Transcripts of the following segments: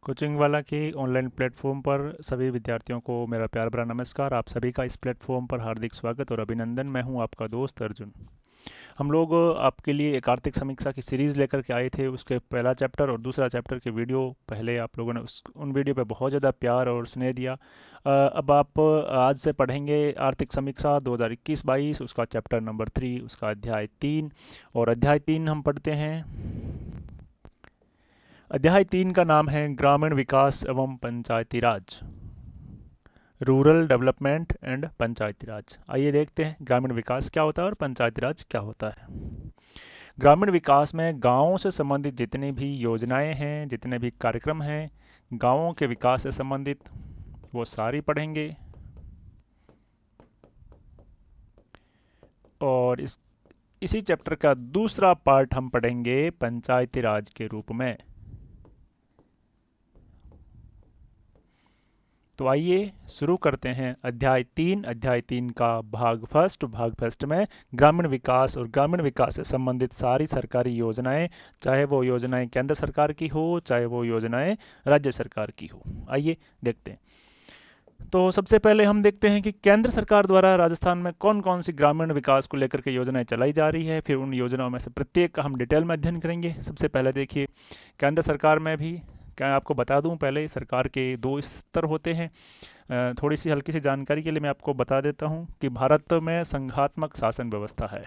Coaching वाला के online platform पर सभी विद्यार्थियों को मेरा प्यार भरा नमस्कार। आप सभी का इस प्लेटफॉर्म पर हार्दिक स्वागत और अभिनंदन। मैं हूं आपका दोस्त अर्जुन। हम लोग आपके लिए एक आर्थिक समीक्षा की सीरीज़ लेकर के आए थे। उसके पहला चैप्टर और दूसरा चैप्टर के वीडियो पहले आप लोगों ने उन वीडियो पे बहुत ज़्यादा प्यार और स्नेह दिया। अब आप आज से पढ़ेंगे आर्थिक समीक्षा 2021-22, उसका चैप्टर नंबर 3, उसका अध्याय 3। और अध्याय 3 हम पढ़ते हैं। अध्याय 3 का नाम है ग्रामीण विकास एवं पंचायती राज, रूरल डेवलपमेंट एंड पंचायती राज। आइए देखते हैं ग्रामीण विकास क्या होता है और पंचायती राज क्या होता है। ग्रामीण विकास में गांवों से संबंधित जितनी भी योजनाएं हैं, जितने भी कार्यक्रम हैं, गांवों के विकास से संबंधित, वो सारी पढ़ेंगे। और इसी चैप्टर का दूसरा पार्ट हम पढ़ेंगे पंचायती राज के रूप में। तो आइए शुरू करते हैं अध्याय 3। अध्याय 3 का भाग फर्स्ट में ग्रामीण विकास और ग्रामीण विकास से संबंधित सारी सरकारी योजनाएं, चाहे वो योजनाएं केंद्र सरकार की हो, चाहे वो योजनाएं राज्य सरकार की हो। आइए देखते हैं। तो सबसे पहले हम देखते हैं कि केंद्र सरकार द्वारा राजस्थान में कौन कौन सी ग्रामीण विकास को लेकर के योजनाएं चलाई जा रही है। फिर उन योजनाओं में से प्रत्येक का हम डिटेल में अध्ययन करेंगे। सबसे पहले देखिए, केंद्र सरकार में भी क्या आपको बता दूं, पहले सरकार के 2 स्तर होते हैं। थोड़ी सी हल्की सी जानकारी के लिए मैं आपको बता देता हूं कि भारत में संघात्मक शासन व्यवस्था है।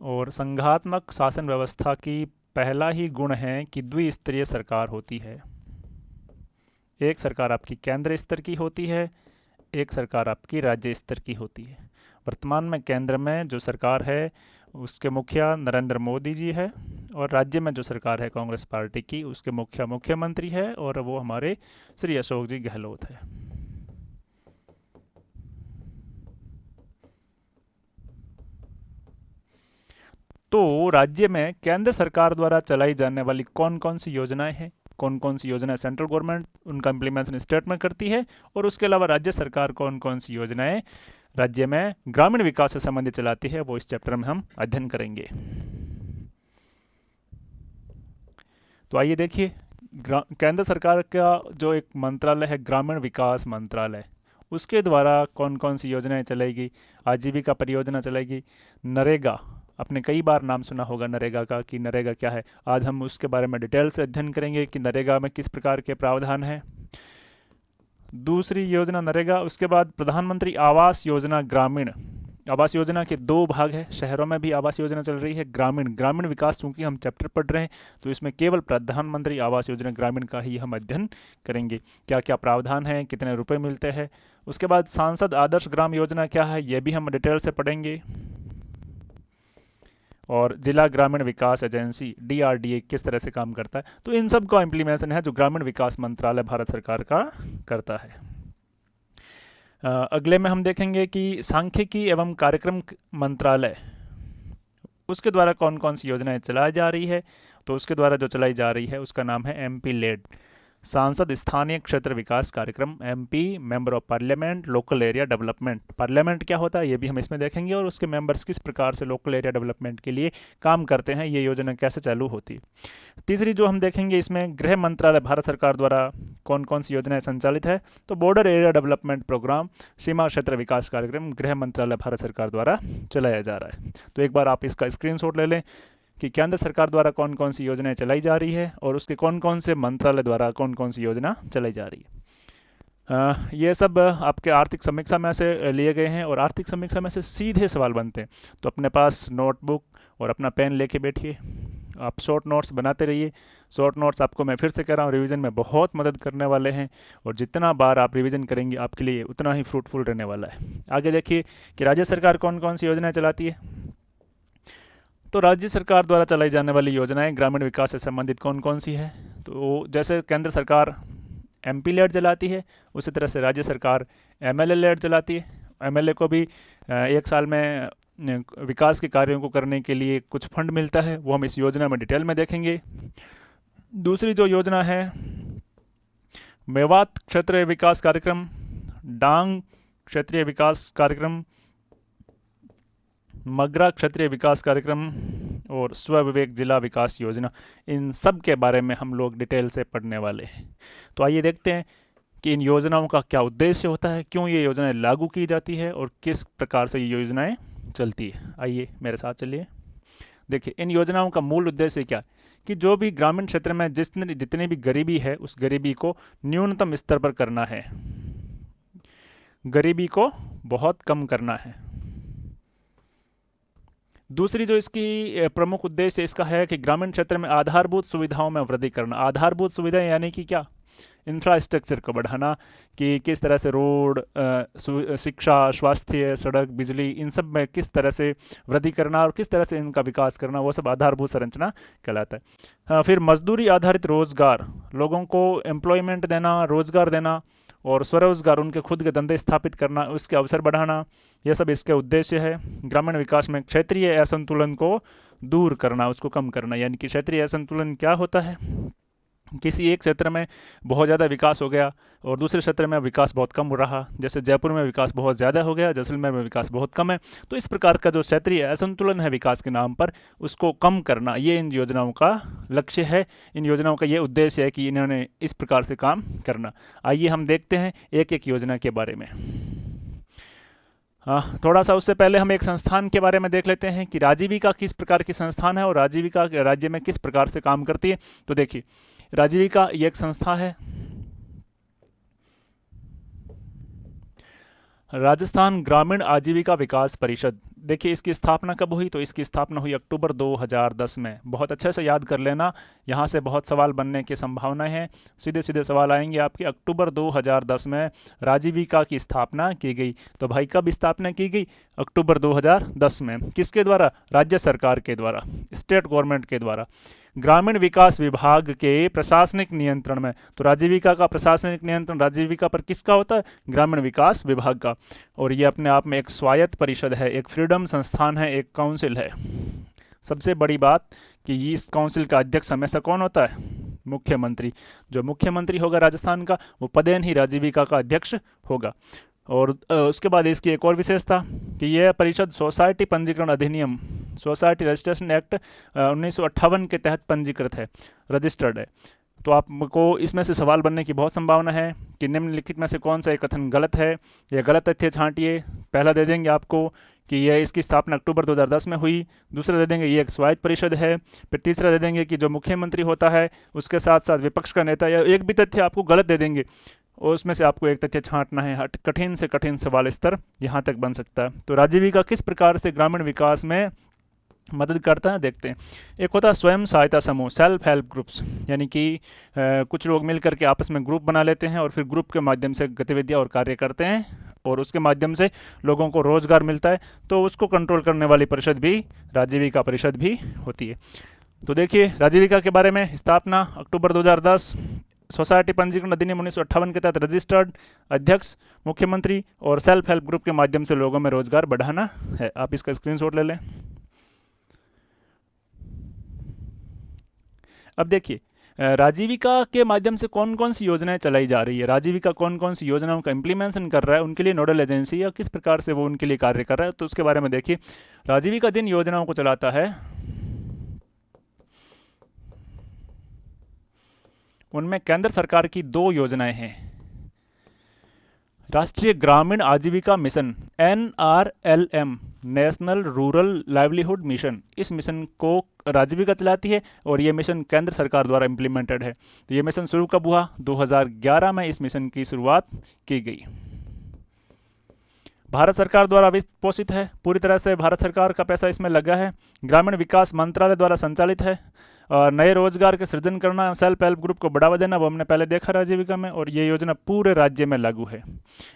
और संघात्मक शासन व्यवस्था की पहला ही गुण है कि द्विस्तरीय सरकार होती है। एक सरकार आपकी केंद्र स्तर की होती है, एक सरकार आपकी राज्य स्तर की होती है। वर्तमान में केंद्र में जो सरकार है उसके मुखिया नरेंद्र मोदी जी है, और राज्य में जो सरकार है कांग्रेस पार्टी की, उसके मुख्यमंत्री है, और वो हमारे श्री अशोक जी गहलोत है। तो राज्य में केंद्र सरकार द्वारा चलाई जाने वाली कौन कौन सी योजनाएं हैं, कौन कौन सी योजनाएं सेंट्रल गवर्नमेंट उनका इम्प्लीमेंटेशन स्टेट में करती है, और उसके अलावा राज्य सरकार कौन कौन सी योजनाएं राज्य में ग्रामीण विकास से संबंधित चलाती है, वो इस चैप्टर में हम अध्ययन करेंगे। तो आइए देखिए, केंद्र सरकार का जो एक मंत्रालय है ग्रामीण विकास मंत्रालय, उसके द्वारा कौन कौन सी योजनाएं चलेगी। आजीविका परियोजना चलेगी, नरेगा, आपने कई बार नाम सुना होगा नरेगा का, कि नरेगा क्या है। आज हम उसके बारे में डिटेल से अध्ययन करेंगे कि नरेगा में किस प्रकार के प्रावधान हैं। दूसरी योजना नरेगा, उसके बाद प्रधानमंत्री आवास योजना ग्रामीण। आवास योजना के 2 भाग है, शहरों में भी आवास योजना चल रही है, ग्रामीण विकास चूंकि हम चैप्टर पढ़ रहे हैं तो इसमें केवल प्रधानमंत्री आवास योजना ग्रामीण का ही हम अध्ययन करेंगे, क्या क्या प्रावधान है, कितने रुपए मिलते हैं। उसके बाद सांसद आदर्श ग्राम योजना क्या है, ये भी हम डिटेल से पढ़ेंगे। और जिला ग्रामीण विकास एजेंसी DRDA किस तरह से काम करता है। तो इन सब का इम्प्लीमेंटेशन है जो ग्रामीण विकास मंत्रालय भारत सरकार का करता है। अगले में हम देखेंगे कि सांख्यिकी एवं कार्यक्रम मंत्रालय, उसके द्वारा कौन कौन सी योजनाएं चलाई जा रही है। तो उसके द्वारा जो चलाई जा रही है उसका नाम है MP लेड, सांसद स्थानीय क्षेत्र विकास कार्यक्रम, MP member of parliament local area development. Parliament क्या होता है ये भी हम इसमें देखेंगे, और उसके मेंबर्स किस प्रकार से लोकल एरिया डेवलपमेंट के लिए काम करते हैं, ये योजना कैसे चालू होती है। तीसरी जो हम देखेंगे, इसमें गृह मंत्रालय भारत सरकार द्वारा कौन कौन सी योजनाएं संचालित है। तो बॉर्डर एरिया डेवलपमेंट प्रोग्राम, सीमा क्षेत्र विकास कार्यक्रम गृह मंत्रालय भारत सरकार द्वारा चलाया जा रहा है। तो एक बार आप इसका स्क्रीनशॉट ले लें कि केंद्र सरकार द्वारा कौन कौन सी योजनाएं चलाई जा रही है और उसके कौन कौन से मंत्रालय द्वारा कौन कौन सी योजना चलाई जा रही है। ये सब आपके आर्थिक समीक्षा में से लिए गए हैं, और आर्थिक समीक्षा में से सीधे सवाल बनते हैं। तो अपने पास नोटबुक और अपना पेन लेके बैठिए, आप शॉर्ट नोट्स बनाते रहिए। शॉर्ट नोट्स आपको मैं फिर से कह रहा हूँ रिवीजन में बहुत मदद करने वाले हैं, और जितना बार आप रिवीजन करेंगे आपके लिए उतना ही फ्रूटफुल रहने वाला है। आगे देखिए कि राज्य सरकार कौन कौन सी योजनाएं चलाती है। तो राज्य सरकार द्वारा चलाई जाने वाली योजनाएं ग्रामीण विकास से संबंधित कौन कौन सी है। तो जैसे केंद्र सरकार MP लेड चलाती है, उसी तरह से राज्य सरकार MLA लेड चलाती है। MLA को भी 1 साल में विकास के कार्यों को करने के लिए कुछ फंड मिलता है, वो हम इस योजना में डिटेल में देखेंगे। दूसरी जो योजना है मेवात क्षेत्रीय विकास कार्यक्रम, डांग क्षेत्रीय विकास कार्यक्रम, मगरा क्षेत्रीय विकास कार्यक्रम, और स्वविवेक जिला विकास योजना, इन सब के बारे में हम लोग डिटेल से पढ़ने वाले हैं। तो आइए देखते हैं कि इन योजनाओं का क्या उद्देश्य होता है, क्यों ये योजनाएं लागू की जाती है और किस प्रकार से ये योजनाएं चलती है। आइए मेरे साथ चलिए। देखिए, इन योजनाओं का मूल उद्देश्य क्या है कि जो भी ग्रामीण क्षेत्र में जितनी भी गरीबी है, उस गरीबी को न्यूनतम स्तर पर करना है, गरीबी को बहुत कम करना है। दूसरी जो इसकी प्रमुख उद्देश्य इसका है कि ग्रामीण क्षेत्र में आधारभूत सुविधाओं में वृद्धि करना। आधारभूत सुविधाएं यानी कि क्या? इंफ्रास्ट्रक्चर को बढ़ाना, कि किस तरह से रोड, शिक्षा, स्वास्थ्य, सड़क, बिजली, इन सब में किस तरह से वृद्धि करना और किस तरह से इनका विकास करना, वो सब आधारभूत संरचना कहलाता है। फिर मजदूरी आधारित रोजगार, लोगों को एम्प्लॉयमेंट देना, रोजगार देना और स्वरोजगार, उनके खुद के धंधे स्थापित करना, उसके अवसर बढ़ाना, यह सब इसके उद्देश्य है। ग्रामीण विकास में क्षेत्रीय असंतुलन को दूर करना, उसको कम करना। यानी कि क्षेत्रीय असंतुलन क्या होता है? किसी एक क्षेत्र में बहुत ज़्यादा विकास हो गया और दूसरे क्षेत्र में विकास बहुत कम हो रहा, जैसे जयपुर में विकास बहुत ज़्यादा हो गया, जैसलमेर में विकास बहुत कम है। तो इस प्रकार का जो क्षेत्रीय असंतुलन है विकास के नाम पर, उसको कम करना, ये इन योजनाओं का लक्ष्य है। इन योजनाओं का ये उद्देश्य है कि इन्होंने इस प्रकार से काम करना। आइए हम देखते हैं एक एक योजना के बारे में। थोड़ा सा उससे पहले हम एक संस्थान के बारे में देख लेते हैं कि राजीविका किस प्रकार की संस्थान है और राजीविका राज्य में किस प्रकार से काम करती है। तो देखिए, राजीविका ये एक संस्था है। राजस्थान ग्रामीण आजीविका विकास परिषद, देखिए इसकी स्थापना कब हुई? तो इसकी स्थापना हुई अक्टूबर 2010 में। बहुत अच्छे से याद कर लेना, यहाँ से बहुत सवाल बनने की संभावना है। सीधे सीधे सवाल आएंगे आपके। अक्टूबर 2010 में राजीविका की स्थापना की गई। तो भाई कब स्थापना की गई? अक्टूबर 2010 में। किसके द्वारा? राज्य सरकार के द्वारा, स्टेट गवर्नमेंट के द्वारा, ग्रामीण विकास विभाग के प्रशासनिक नियंत्रण में। तो राजीविका का प्रशासनिक नियंत्रण राजीविका पर किसका होता है? ग्रामीण विकास विभाग का। और ये अपने आप में एक स्वायत्त परिषद है, एक फ्रीडम संस्थान है, एक काउंसिल है। सबसे बड़ी बात कि इस काउंसिल का अध्यक्ष हमेशा कौन होता है? मुख्यमंत्री। जो मुख्यमंत्री होगा राजस्थान का, वो पदेन ही राजीविका का अध्यक्ष होगा। और उसके बाद इसकी एक और विशेषता कि यह परिषद सोसाइटी पंजीकरण अधिनियम, सोसाइटी रजिस्ट्रेशन एक्ट 1958 के तहत पंजीकृत है, रजिस्टर्ड है। तो आपको इसमें से सवाल बनने की बहुत संभावना है कि निम्नलिखित में से कौन सा एक कथन गलत है या गलत तथ्य छांटिए। पहला दे देंगे आपको कि यह इसकी स्थापना अक्टूबर 2010 में हुई। दूसरा दे देंगे ये एक स्वायत्त परिषद है। फिर तीसरा दे देंगे कि जो मुख्यमंत्री होता है उसके साथ साथ विपक्ष का नेता, या एक भी तथ्य आपको गलत दे देंगे और उसमें से आपको एक तथ्य छांटना है। कठिन से कठिन सवाल स्तर यहाँ तक बन सकता है। तो राजीविका किस प्रकार से ग्रामीण विकास में मदद करता है, देखते हैं। एक होता है स्वयं सहायता समूह, सेल्फ हेल्प ग्रुप्स, यानी कि कुछ लोग मिल करके आपस में ग्रुप बना लेते हैं और फिर ग्रुप के माध्यम से गतिविधियाँ और कार्य करते हैं और उसके माध्यम से लोगों को रोजगार मिलता है। तो उसको कंट्रोल करने वाली परिषद भी राजीविका परिषद भी होती है। तो देखिए राजीविका के बारे में, स्थापना अक्टूबर 2010, सोसाइटी पंजीकरण अधिनियम 1958 के तहत रजिस्टर्ड, अध्यक्ष मुख्यमंत्री और सेल्फ हेल्प ग्रुप के माध्यम से लोगों में रोजगार बढ़ाना है। आप इसका स्क्रीनशॉट ले लें। अब देखिए राजीविका के माध्यम से कौन कौन सी योजनाएं चलाई जा रही है, राजीविका कौन कौन सी योजनाओं का इम्प्लीमेंटेशन कर रहा है, उनके लिए नोडल एजेंसी या किस प्रकार से वो उनके लिए कार्य कर रहा है, तो उसके बारे में देखिए। राजीविका जिन योजनाओं को चलाता है उनमें केंद्र सरकार की 2 योजनाएं हैं। राष्ट्रीय ग्रामीण आजीविका mission, NRLM, national rural livelihood mission, इस मिशन को राजीविका चलाती है और ये मिशन केंद्र सरकार द्वारा इम्प्लीमेंटेड है। तो ये मिशन शुरू कब हुआ? 2011 में इस मिशन की शुरुआत की गई। भारत सरकार द्वारा वित्त पोषित है, पूरी तरह से भारत सरकार का पैसा इसमें लगा है। ग्रामीण विकास मंत्रालय द्वारा संचालित है। और नए रोजगार के सृजन करना, सेल्फ हेल्प ग्रुप को बढ़ावा देना, वो हमने पहले देखा राजीविका में, और ये योजना पूरे राज्य में लागू है।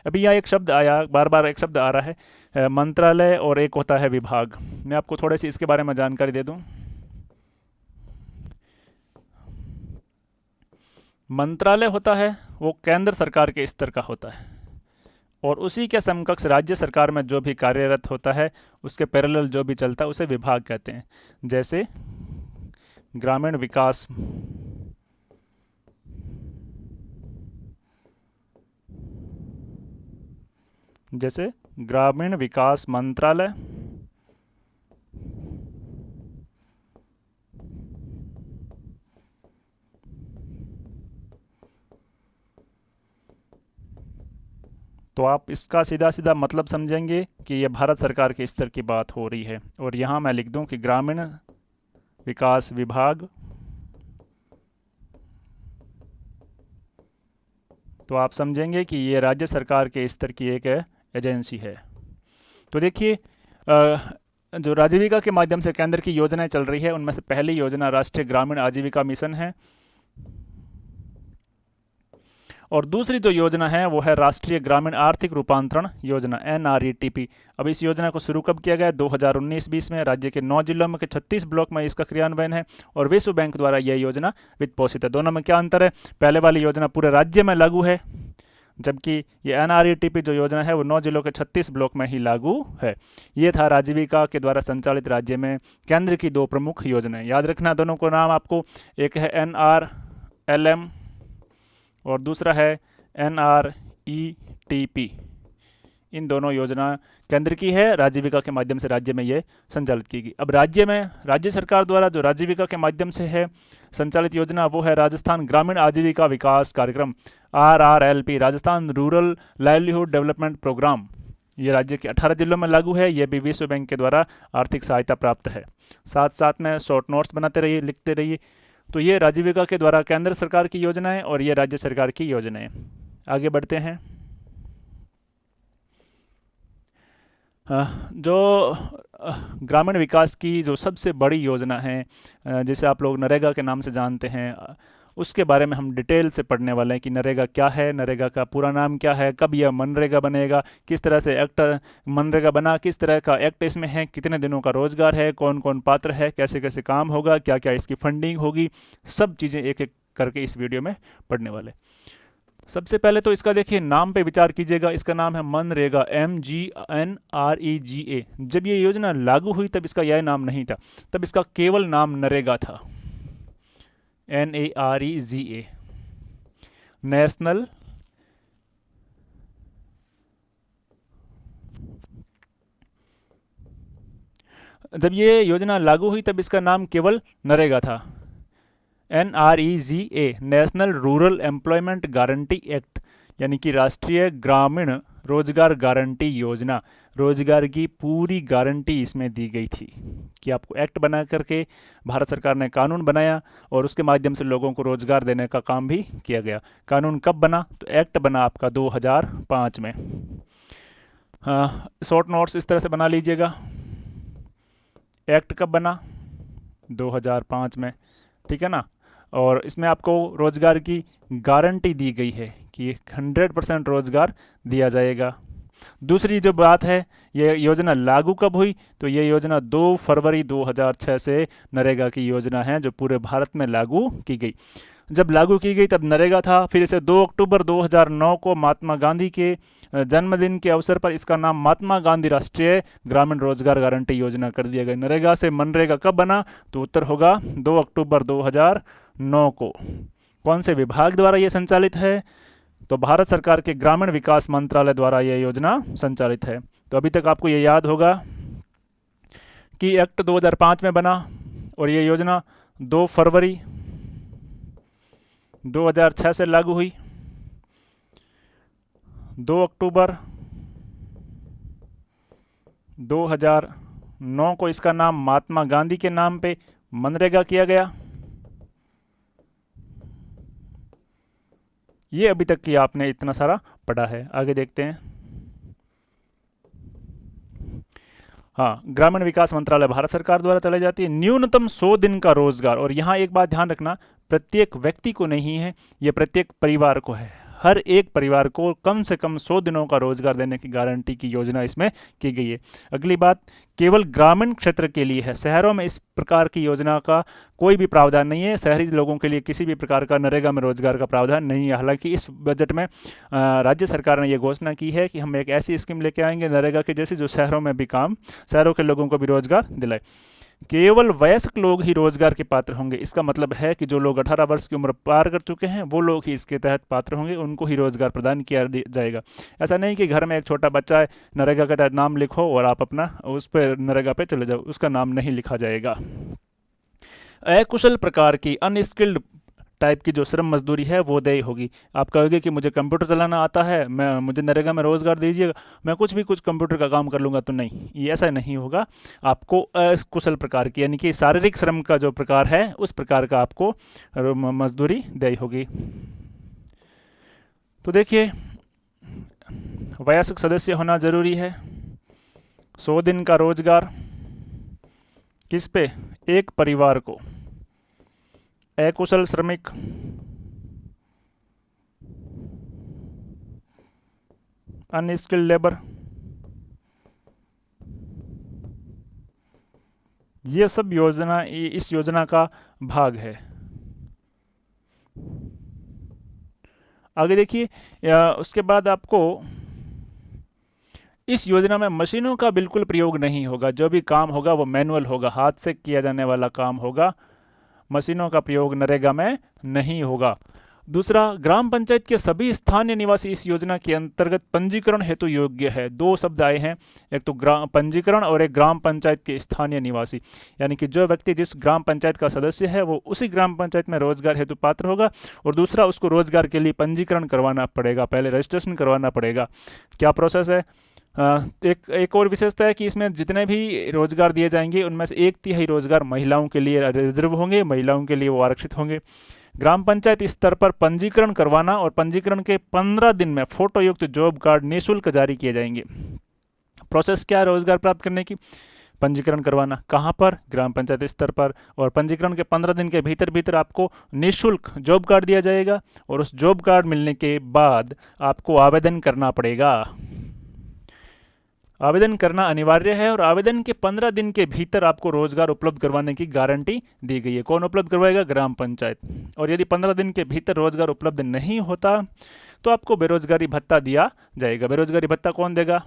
अभी यहाँ एक शब्द आया, बार बार एक शब्द आ रहा है, मंत्रालय, और एक होता है विभाग। मैं आपको थोड़ी सी इसके बारे में जानकारी दे दूं। मंत्रालय होता है वो केंद्र सरकार के स्तर का होता है और उसी के समकक्ष राज्य सरकार में जो भी कार्यरत होता है, उसके पैरेलल जो भी चलता है, उसे विभाग कहते हैं। जैसे ग्रामीण विकास मंत्रालय, तो आप इसका सीधा सीधा मतलब समझेंगे कि ये भारत सरकार के स्तर की बात हो रही है। और यहाँ मैं लिख दूँ कि ग्रामीण विकास विभाग, तो आप समझेंगे कि ये राज्य सरकार के स्तर की एक एजेंसी है। तो देखिए, जो आजीविका के माध्यम से केंद्र की योजनाएं चल रही है, उनमें से पहली योजना राष्ट्रीय ग्रामीण आजीविका मिशन है, और दूसरी जो योजना है वो है राष्ट्रीय ग्रामीण आर्थिक रूपांतरण योजना, NRETP। अब इस योजना को शुरू कब किया गया? 2019-20 में। राज्य के 9 जिलों में के 36 ब्लॉक में इसका क्रियान्वयन है और विश्व बैंक द्वारा यह योजना वित्त पोषित है। दोनों में क्या अंतर है? पहले वाली योजना पूरे राज्य में लागू है, जबकि ये NRETP जो योजना है वो 9 जिलों के 36 ब्लॉक में ही लागू है। ये था आजीविका के द्वारा संचालित राज्य में केंद्र की 2 प्रमुख योजनाएं। याद रखना दोनों को नाम आपको, एक है NRLM और दूसरा है NRETP। इन दोनों योजना केंद्र की है, आजीविका के माध्यम से राज्य में ये संचालित की गई। अब राज्य में राज्य सरकार द्वारा जो आजीविका के माध्यम से है संचालित योजना वो है राजस्थान ग्रामीण आजीविका विकास कार्यक्रम, RRLP, Rajasthan rural livelihood development programme. ये राज्य के 18 जिलों में लागू है। ये भी विश्व बैंक के द्वारा आर्थिक सहायता प्राप्त है। साथ साथ में शॉर्ट नोट्स बनाते रहिए, लिखते रहिए। तो ये आजीविका के द्वारा केंद्र सरकार की योजनाएं और ये राज्य सरकार की योजनाएं। आगे बढ़ते हैं। जो ग्रामीण विकास की जो सबसे बड़ी योजना है, जिसे आप लोग नरेगा के नाम से जानते हैं, उसके बारे में हम डिटेल से पढ़ने वाले हैं कि नरेगा क्या है, नरेगा का पूरा नाम क्या है, कब यह मनरेगा बनेगा, किस तरह से एक्ट मनरेगा बना, किस तरह का एक्ट इसमें है, कितने दिनों का रोजगार है, कौन कौन पात्र है, कैसे कैसे काम होगा, क्या क्या इसकी फंडिंग होगी, सब चीज़ें एक एक करके इस वीडियो में पढ़ने वाले। सबसे पहले तो इसका देखिए नाम पे विचार कीजिएगा। इसका नाम है मनरेगा, MGNREGA। जब ये योजना लागू हुई तब इसका यह नाम नहीं था, तब इसका केवल नाम नरेगा था, NAREGA, नेशनल जब ये योजना लागू हुई तब इसका नाम केवल नरेगा था, NREGA, national rural employment guarantee act, यानी कि राष्ट्रीय ग्रामीण रोजगार गारंटी योजना। रोजगार की पूरी गारंटी इसमें दी गई थी कि आपको एक्ट बना करके भारत सरकार ने कानून बनाया और उसके माध्यम से लोगों को रोजगार देने का काम भी किया गया। कानून कब बना? तो एक्ट बना आपका 2005 में। शॉर्ट नोट्स इस तरह से बना लीजिएगा। एक्ट कब बना? 2005 में, ठीक है ना। और इसमें आपको रोजगार की गारंटी दी गई है कि 100% रोजगार दिया जाएगा। दूसरी जो बात है, ये योजना लागू कब हुई? तो ये योजना 2 फरवरी 2006 से नरेगा की योजना है जो पूरे भारत में लागू की गई। जब लागू की गई तब नरेगा था, फिर इसे 2 अक्टूबर 2009 को महात्मा गांधी के जन्मदिन के अवसर पर इसका नाम महात्मा गांधी राष्ट्रीय ग्रामीण रोजगार गारंटी योजना कर दिया गया। नरेगा से मनरेगा कब बना? तो उत्तर होगा 2 अक्टूबर 2009 को। कौन से विभाग द्वारा यह संचालित है? तो भारत सरकार के ग्रामीण विकास मंत्रालय द्वारा यह योजना संचालित है। तो अभी तक आपको ये याद होगा कि एक्ट 2005 में बना और ये योजना 2 फरवरी 2006 से लागू हुई। 2 अक्टूबर 2009 को इसका नाम महात्मा गांधी के नाम पे मनरेगा किया गया। ये अभी तक की आपने इतना सारा पढ़ा है। आगे देखते हैं। हाँ, ग्रामीण विकास मंत्रालय भारत सरकार द्वारा चलाई जाती है। न्यूनतम 100 दिन का रोजगार, और यहाँ एक बात ध्यान रखना, प्रत्येक व्यक्ति को नहीं है, ये प्रत्येक परिवार को है। हर एक परिवार को कम से कम 100 दिनों का रोजगार देने की गारंटी की योजना इसमें की गई है। अगली बात, केवल ग्रामीण क्षेत्र के लिए है। शहरों में इस प्रकार की योजना का कोई भी प्रावधान नहीं है। शहरी लोगों के लिए किसी भी प्रकार का नरेगा में रोजगार का प्रावधान नहीं है। हालांकि इस बजट में राज्य सरकार ने यह घोषणा की है कि हम एक ऐसी स्कीम लेके आएंगे नरेगा के जैसे, जो शहरों में भी काम, शहरों के लोगों को भी रोजगार दिलाए। केवल वयस्क लोग ही रोजगार के पात्र होंगे। इसका मतलब है कि जो लोग 18 वर्ष की उम्र पार कर चुके हैं वो लोग ही इसके तहत पात्र होंगे, उनको ही रोजगार प्रदान किया जाएगा। ऐसा नहीं कि घर में एक छोटा बच्चा है, नरेगा के तहत नाम लिखो और आप अपना उस पर नरेगा पे चले जाओ, उसका नाम नहीं लिखा जाएगा। अकुशल प्रकार की अनस्किल्ड टाइप की जो श्रम मजदूरी है वो देय होगी। आप कहोगे कि मुझे कंप्यूटर चलाना आता है, मुझे नरेगा में रोज़गार दीजिएगा, मैं कुछ कंप्यूटर का काम कर लूँगा, तो नहीं, ये ऐसा नहीं होगा। आपको अकुशल प्रकार की यानी कि शारीरिक श्रम का जो प्रकार है उस प्रकार का आपको मजदूरी देय होगी। तो देखिए, वयस्क सदस्य होना जरूरी है। 100 दिन का रोजगार किस पे? एक परिवार को। अकुशल श्रमिक, अनस्किल्ड लेबर, ये सब योजना इस योजना का भाग है। आगे देखिए, उसके बाद आपको इस योजना में मशीनों का बिल्कुल प्रयोग नहीं होगा। जो भी काम होगा वो मैनुअल होगा, हाथ से किया जाने वाला काम होगा। मशीनों का प्रयोग नरेगा में नहीं होगा। दूसरा, ग्राम पंचायत के सभी स्थानीय निवासी इस योजना के अंतर्गत पंजीकरण हेतु योग्य है। दो शब्द आए हैं, एक तो ग्राम पंजीकरण और एक ग्राम पंचायत के स्थानीय निवासी, यानी कि जो व्यक्ति जिस ग्राम पंचायत का सदस्य है वो उसी ग्राम पंचायत में रोजगार हेतु पात्र होगा। और दूसरा, उसको रोजगार के लिए पंजीकरण करवाना पड़ेगा, पहले रजिस्ट्रेशन करवाना पड़ेगा। क्या प्रोसेस है? एक और विशेषता है कि इसमें जितने भी रोजगार दिए जाएंगे उनमें से 1/3 रोजगार महिलाओं के लिए रिजर्व होंगे, महिलाओं के लिए वो आरक्षित होंगे। ग्राम पंचायत स्तर पर पंजीकरण करवाना और पंजीकरण के 15 दिन में फोटो युक्त जॉब कार्ड निःशुल्क जारी किए जाएंगे। प्रोसेस क्या है रोजगार प्राप्त करने की? पंजीकरण करवाना। कहाँ पर? ग्राम पंचायत स्तर पर। और पंजीकरण के 15 दिन के भीतर आपको निःशुल्क जॉब कार्ड दिया जाएगा और उस जॉब कार्ड मिलने के बाद आपको आवेदन करना पड़ेगा। आवेदन करना अनिवार्य है और आवेदन के 15 दिन के भीतर आपको रोजगार उपलब्ध करवाने की गारंटी दी गई है। कौन उपलब्ध करवाएगा? ग्राम पंचायत। और यदि 15 दिन के भीतर रोजगार उपलब्ध नहीं होता तो आपको बेरोजगारी भत्ता दिया जाएगा। बेरोजगारी भत्ता कौन देगा?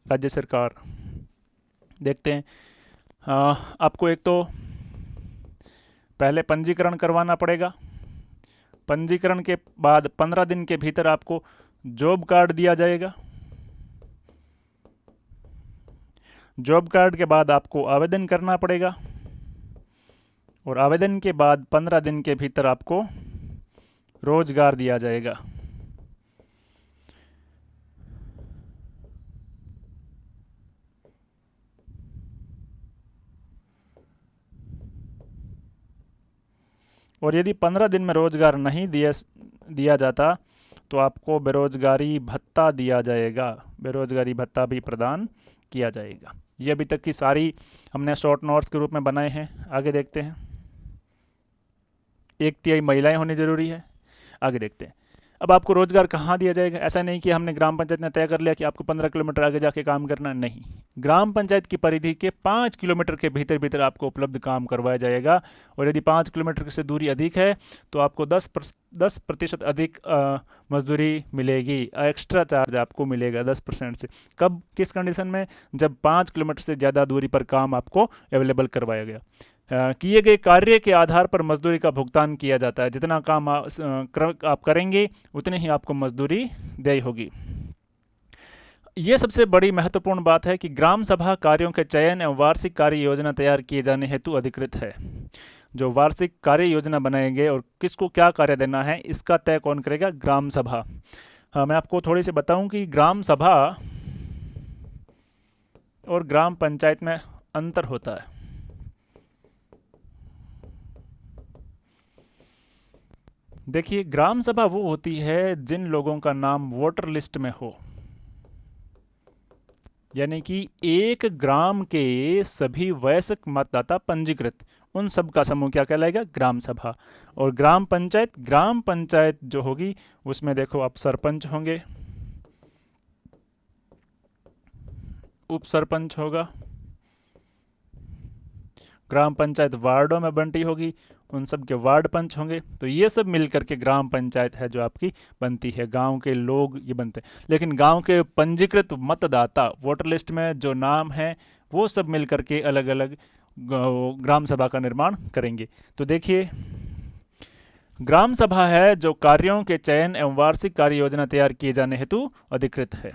राज्य सरकार। देखते हैं, आपको एक तो पहले पंजीकरण करवाना पड़ेगा। पंजीकरण के बाद 15 दिन के भीतर आपको जॉब कार्ड दिया जाएगा। जॉब कार्ड के बाद आपको आवेदन करना पड़ेगा और आवेदन के बाद 15 दिन के भीतर आपको रोजगार दिया जाएगा। और यदि 15 दिन में रोजगार नहीं दिया जाता तो आपको बेरोजगारी भत्ता दिया जाएगा। बेरोजगारी भत्ता भी प्रदान किया जाएगा। ये अभी तक की सारी हमने शॉर्ट नोट्स के रूप में बनाए हैं। आगे देखते हैं। 1/3 महिलाएं होनी जरूरी है। आगे देखते हैं। अब आपको रोजगार कहाँ दिया जाएगा? ऐसा नहीं कि हमने ग्राम पंचायत ने तय कर लिया कि आपको 15 किलोमीटर आगे जाके काम करना, नहीं। ग्राम पंचायत की परिधि के 5 किलोमीटर के भीतर भीतर आपको उपलब्ध काम करवाया जाएगा। और यदि 5 किलोमीटर से दूरी अधिक है तो आपको 10% अधिक मजदूरी मिलेगी, एक्स्ट्रा चार्ज आपको मिलेगा 10% से। कब, किस कंडीशन में? जब 5 किलोमीटर से ज़्यादा दूरी पर काम आपको अवेलेबल करवाया गया। किए गए कार्य के आधार पर मजदूरी का भुगतान किया जाता है। जितना काम आप करेंगे उतनी ही आपको मजदूरी देय होगी। ये सबसे बड़ी महत्वपूर्ण बात है कि ग्राम सभा कार्यों के चयन एवं वार्षिक कार्य योजना तैयार किए जाने हेतु अधिकृत है। जो वार्षिक कार्य योजना बनाएंगे और किसको क्या कार्य देना है इसका तय कौन करेगा? ग्राम सभा। मैं आपको थोड़ी सी बताऊं कि ग्राम सभा और ग्राम पंचायत में अंतर होता है। देखिए, ग्राम सभा वो होती है जिन लोगों का नाम वोटर लिस्ट में हो, यानी कि एक ग्राम के सभी वयस्क मतदाता पंजीकृत, उन सब का समूह क्या कहलाएगा? ग्राम सभा। और ग्राम पंचायत जो होगी उसमें देखो आप सरपंच होंगे, उप सरपंच होगा, ग्राम पंचायत वार्डों में बंटी होगी, उन सब के वार्ड पंच होंगे। तो ये सब मिलकर के ग्राम पंचायत है जो आपकी बनती है। गांव के लोग ये बनते हैं, लेकिन गांव के पंजीकृत मतदाता वोटर लिस्ट में जो नाम है वो सब मिलकर के अलग अलग ग्राम सभा का निर्माण करेंगे। तो देखिए, ग्राम सभा है जो कार्यों के चयन एवं वार्षिक कार्य योजना तैयार किए जाने हेतु अधिकृत है।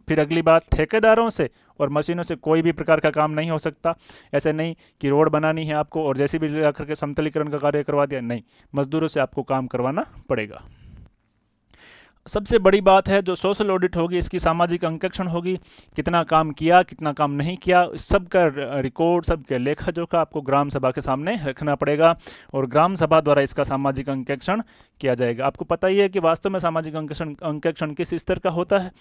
फिर अगली बात, ठेकेदारों से और मशीनों से कोई भी प्रकार का काम नहीं हो सकता। ऐसे नहीं कि रोड बनानी है आपको और जेसीबी लगा करके समतलीकरण का कार्य करवा दिया, नहीं, मजदूरों से आपको काम करवाना पड़ेगा। सबसे बड़ी बात है जो सोशल ऑडिट होगी, इसकी सामाजिक अंकेक्षण होगी, कितना काम किया कितना काम नहीं किया, सबका रिकॉर्ड, सबके लेखा जोखा आपको ग्राम सभा के सामने रखना पड़ेगा और ग्राम सभा द्वारा इसका सामाजिक अंकेक्षण किया जाएगा। आपको पता ही है कि वास्तव में सामाजिक अंकेक्षण किस स्तर का होता है,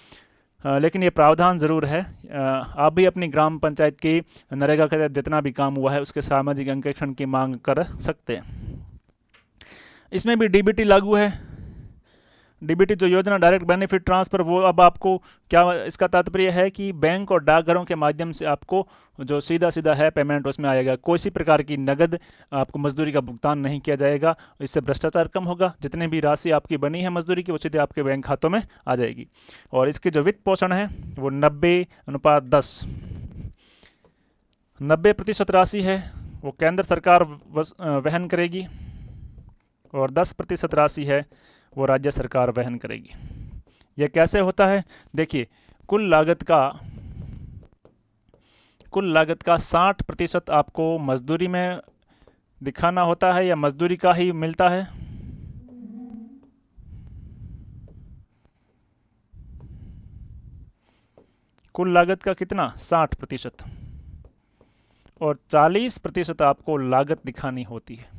लेकिन ये प्रावधान ज़रूर है। आप भी अपनी ग्राम पंचायत की नरेगा के तहत जितना भी काम हुआ है उसके सामाजिक अंकेक्षण की मांग कर सकते हैं। इसमें भी डीबीटी लागू है। डीबीटी जो योजना डायरेक्ट बेनिफिट ट्रांसफ़र, वो अब आपको क्या, इसका तात्पर्य है कि बैंक और डाकघरों के माध्यम से आपको जो सीधा सीधा है पेमेंट उसमें आएगा। कोई सी प्रकार की नगद आपको मजदूरी का भुगतान नहीं किया जाएगा। इससे भ्रष्टाचार कम होगा। जितने भी राशि आपकी बनी है मजदूरी की वो सीधे आपके बैंक खातों में आ जाएगी। और इसके जो वित्त पोषण है वो 90:10, 90% राशि है वो केंद्र सरकार वहन करेगी और 10% राशि है वो राज्य सरकार वहन करेगी। यह कैसे होता है? देखिए, कुल लागत का 60% आपको मजदूरी में दिखाना होता है या मजदूरी का ही मिलता है। कुल लागत का कितना? 60%। और 40% आपको लागत दिखानी होती है,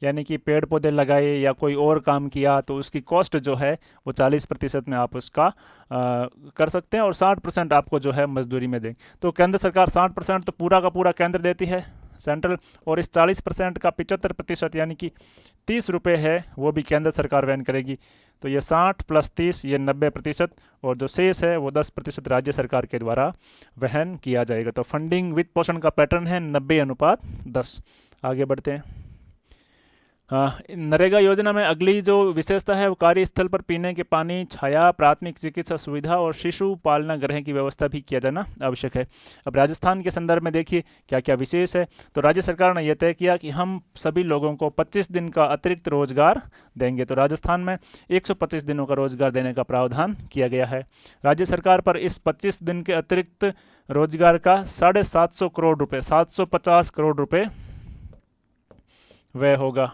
यानी कि पेड़ पौधे लगाए या कोई और काम किया तो उसकी कॉस्ट जो है वो 40% में आप उसका कर सकते हैं और 60% आपको जो है मजदूरी में दें। तो केंद्र सरकार 60% तो पूरा का पूरा केंद्र देती है सेंट्रल, और इस 40% का 75% यानी कि 30 रुपये है वो भी केंद्र सरकार वहन करेगी। तो ये 60 + 30 ये 90%, और जो शेष है वो 10% राज्य सरकार के द्वारा वहन किया जाएगा। तो फंडिंग वित्त पोषण का पैटर्न है 90:10। आगे बढ़ते हैं। नरेगा योजना में अगली जो विशेषता है वो कार्यस्थल पर पीने के पानी, छाया, प्राथमिक चिकित्सा सुविधा और शिशु पालना गृह की व्यवस्था भी किया जाना आवश्यक है। अब राजस्थान के संदर्भ में देखिए क्या क्या विशेष है। तो राज्य सरकार ने यह तय किया कि हम सभी लोगों को 25 दिन का अतिरिक्त रोजगार देंगे। तो राजस्थान में 125 दिनों का रोजगार देने का प्रावधान किया गया है। राज्य सरकार पर इस 25 दिन के अतिरिक्त रोजगार का 750 करोड़ रुपये, 750 करोड़ रुपये व्यय होगा।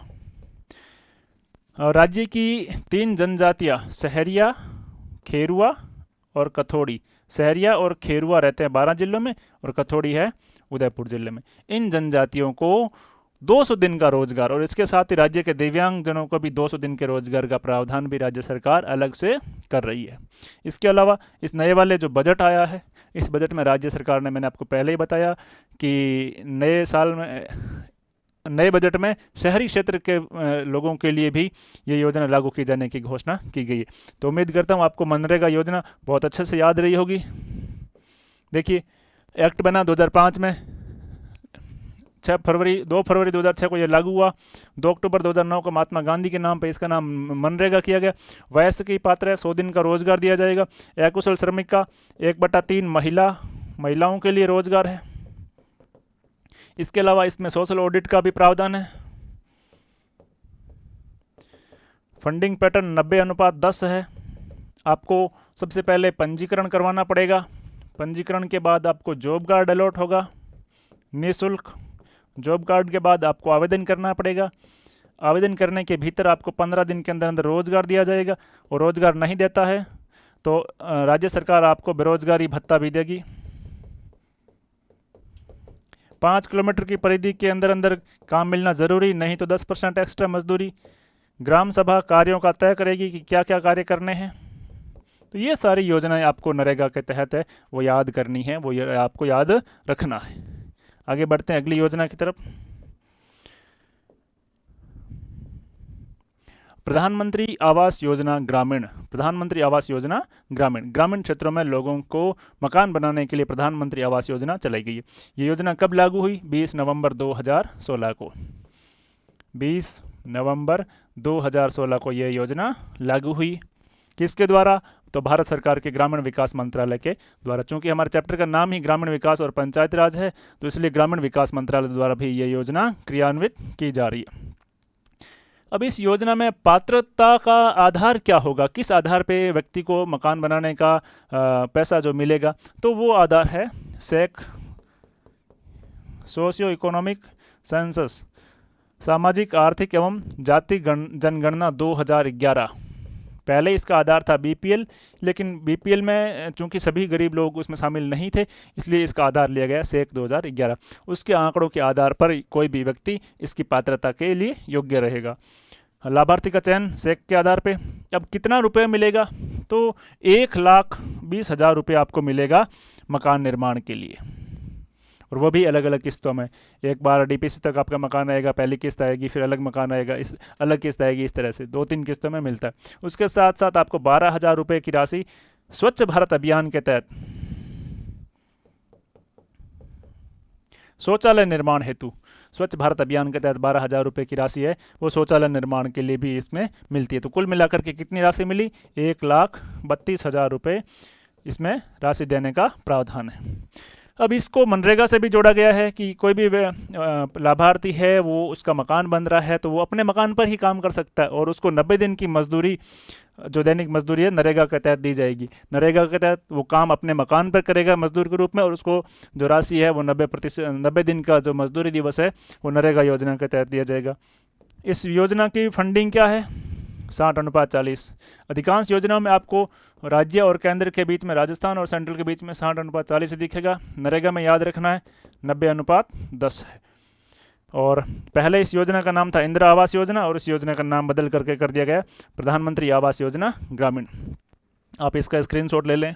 राज्य की 3 जनजातियाँ सहरिया, खेरुआ और कथोड़ी, सहरिया और खेरुआ रहते हैं 12 जिलों में और कथोड़ी है उदयपुर जिले में। इन जनजातियों को 200 दिन का रोजगार, और इसके साथ ही राज्य के दिव्यांग जनों को भी 200 दिन के रोजगार का प्रावधान भी राज्य सरकार अलग से कर रही है। इसके अलावा इस नए वाले जो बजट आया है, इस बजट में राज्य सरकार ने, मैंने आपको पहले ही बताया कि नए बजट में शहरी क्षेत्र के लोगों के लिए भी ये योजना लागू की जाने की घोषणा की गई है। तो उम्मीद करता हूँ आपको मनरेगा योजना बहुत अच्छे से याद रही होगी। देखिए, एक्ट बना 2005 में, 2 फरवरी 2006 को ये लागू हुआ। 2 अक्टूबर 2009 को महात्मा गांधी के नाम पे इसका नाम मनरेगा किया गया। वयस्क की पात्र है, 100 दिन का रोजगार दिया जाएगा। अकुशल श्रमिक का 1/3 महिलाओं के लिए रोजगार है। इसके अलावा इसमें सोशल ऑडिट का भी प्रावधान है। फंडिंग पैटर्न 90:10 है। आपको सबसे पहले पंजीकरण करवाना पड़ेगा। पंजीकरण के बाद आपको जॉब कार्ड अलॉट होगा निःशुल्क। जॉब कार्ड के बाद आपको आवेदन करना पड़ेगा। आवेदन करने के भीतर आपको 15 दिन के अंदर अंदर रोजगार दिया जाएगा, और रोजगार नहीं देता है तो राज्य सरकार आपको बेरोजगारी भत्ता भी देगी। 5 किलोमीटर की परिधि के अंदर अंदर काम मिलना ज़रूरी, नहीं तो 10% एक्स्ट्रा मजदूरी। ग्राम सभा कार्यों का तय करेगी कि क्या क्या कार्य करने हैं। तो ये सारी योजनाएं आपको नरेगा के तहत है वो याद करनी है, वो आपको याद रखना है। आगे बढ़ते हैं अगली योजना की तरफ। प्रधानमंत्री आवास योजना ग्रामीण। प्रधानमंत्री आवास योजना ग्रामीण क्षेत्रों में लोगों को मकान बनाने के लिए प्रधानमंत्री आवास योजना चलाई गई है। ये योजना कब लागू हुई? 20 नवंबर 2016 को। 20 नवंबर 2016 को ये योजना लागू हुई। किसके द्वारा? तो भारत सरकार के ग्रामीण विकास मंत्रालय के द्वारा। चूंकि हमारे चैप्टर का नाम ही ग्रामीण विकास और पंचायती राज है, तो इसलिए ग्रामीण विकास मंत्रालय द्वारा भी ये योजना क्रियान्वित की जा रही है। अब इस योजना में पात्रता का आधार क्या होगा, किस आधार पे व्यक्ति को मकान बनाने का पैसा जो मिलेगा, तो वो आधार है सेक, सोशियो इकोनॉमिक सेंसस, सामाजिक आर्थिक एवं जाति जनगणना 2011। पहले इसका आधार था बीपीएल, लेकिन बीपीएल में चूंकि सभी गरीब लोग उसमें शामिल नहीं थे, इसलिए इसका आधार लिया गया सेक 2011। उसके आंकड़ों के आधार पर कोई भी व्यक्ति इसकी पात्रता के लिए योग्य रहेगा। लाभार्थी का चयन सेक के आधार पे। अब कितना रुपए मिलेगा, तो 1,20,000 रुपये आपको मिलेगा मकान निर्माण के लिए, और वो भी अलग अलग किस्तों में। एक बार डीपीसी तक आपका मकान आएगा, पहली किस्त आएगी, फिर अलग मकान आएगा, इस अलग किस्त आएगी, इस तरह से 2-3 किस्तों में मिलता है। उसके साथ साथ आपको 12,000 रुपये की राशि स्वच्छ भारत अभियान के तहत शौचालय निर्माण हेतु, स्वच्छ भारत अभियान के तहत 12,000 रुपये की राशि है, वो शौचालय निर्माण के लिए भी इसमें मिलती है। तो कुल मिलाकर के कितनी राशि मिली, 1,32,000 रुपये इसमें राशि देने का प्रावधान है। अब इसको मनरेगा से भी जोड़ा गया है कि कोई भी लाभार्थी है, वो उसका मकान बन रहा है तो वो अपने मकान पर ही काम कर सकता है, और उसको 90 दिन की मजदूरी, जो दैनिक मजदूरी है, नरेगा के तहत दी जाएगी। नरेगा के तहत वो काम अपने मकान पर करेगा मजदूर के रूप में, और उसको जो राशि है वो 90 दिन का जो मजदूरी दिवस है वो नरेगा योजना के तहत दिया जाएगा। इस योजना की फंडिंग क्या है, 60:40। अधिकांश योजनाओं में आपको राज्य और केंद्र के बीच में, राजस्थान और सेंट्रल के बीच में 60:40 दिखेगा। नरेगा में याद रखना है 90:10 है। और पहले इस योजना का नाम था इंदिरा आवास योजना, और इस योजना का नाम बदल करके कर दिया गया प्रधानमंत्री आवास योजना ग्रामीण। आप इसका स्क्रीनशॉट ले लें।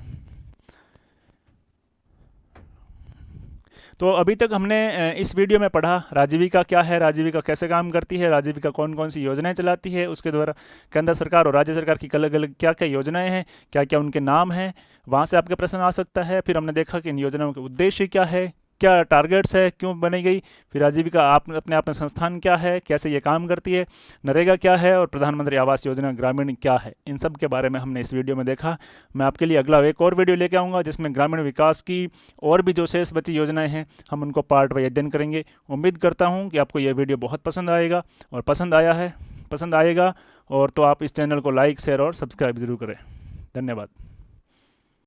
तो अभी तक हमने इस वीडियो में पढ़ा राजीविका क्या है, राजीविका कैसे काम करती है, राजीविका कौन कौन सी योजनाएं चलाती है, उसके द्वारा केंद्र सरकार और राज्य सरकार की अलग अलग क्या क्या योजनाएं हैं, क्या क्या उनके नाम हैं, वहाँ से आपके प्रश्न आ सकता है। फिर हमने देखा कि इन योजनाओं के उद्देश्य क्या है, क्या टारगेट्स है, क्यों बनी गई, फिर आजीविका आप अपने आप में संस्थान क्या है, कैसे ये काम करती है, नरेगा क्या है, और प्रधानमंत्री आवास योजना ग्रामीण क्या है, इन सब के बारे में हमने इस वीडियो में देखा। मैं आपके लिए अगला एक और वीडियो लेके आऊँगा जिसमें ग्रामीण विकास की और भी जो शेष बची योजनाएं हैं हम उनको पार्ट वाइज अध्ययन करेंगे। उम्मीद करता हूँ कि आपको यह वीडियो बहुत पसंद आएगा, और पसंद आएगा, और तो आप इस चैनल को लाइक, शेयर और सब्सक्राइब ज़रूर करें। धन्यवाद।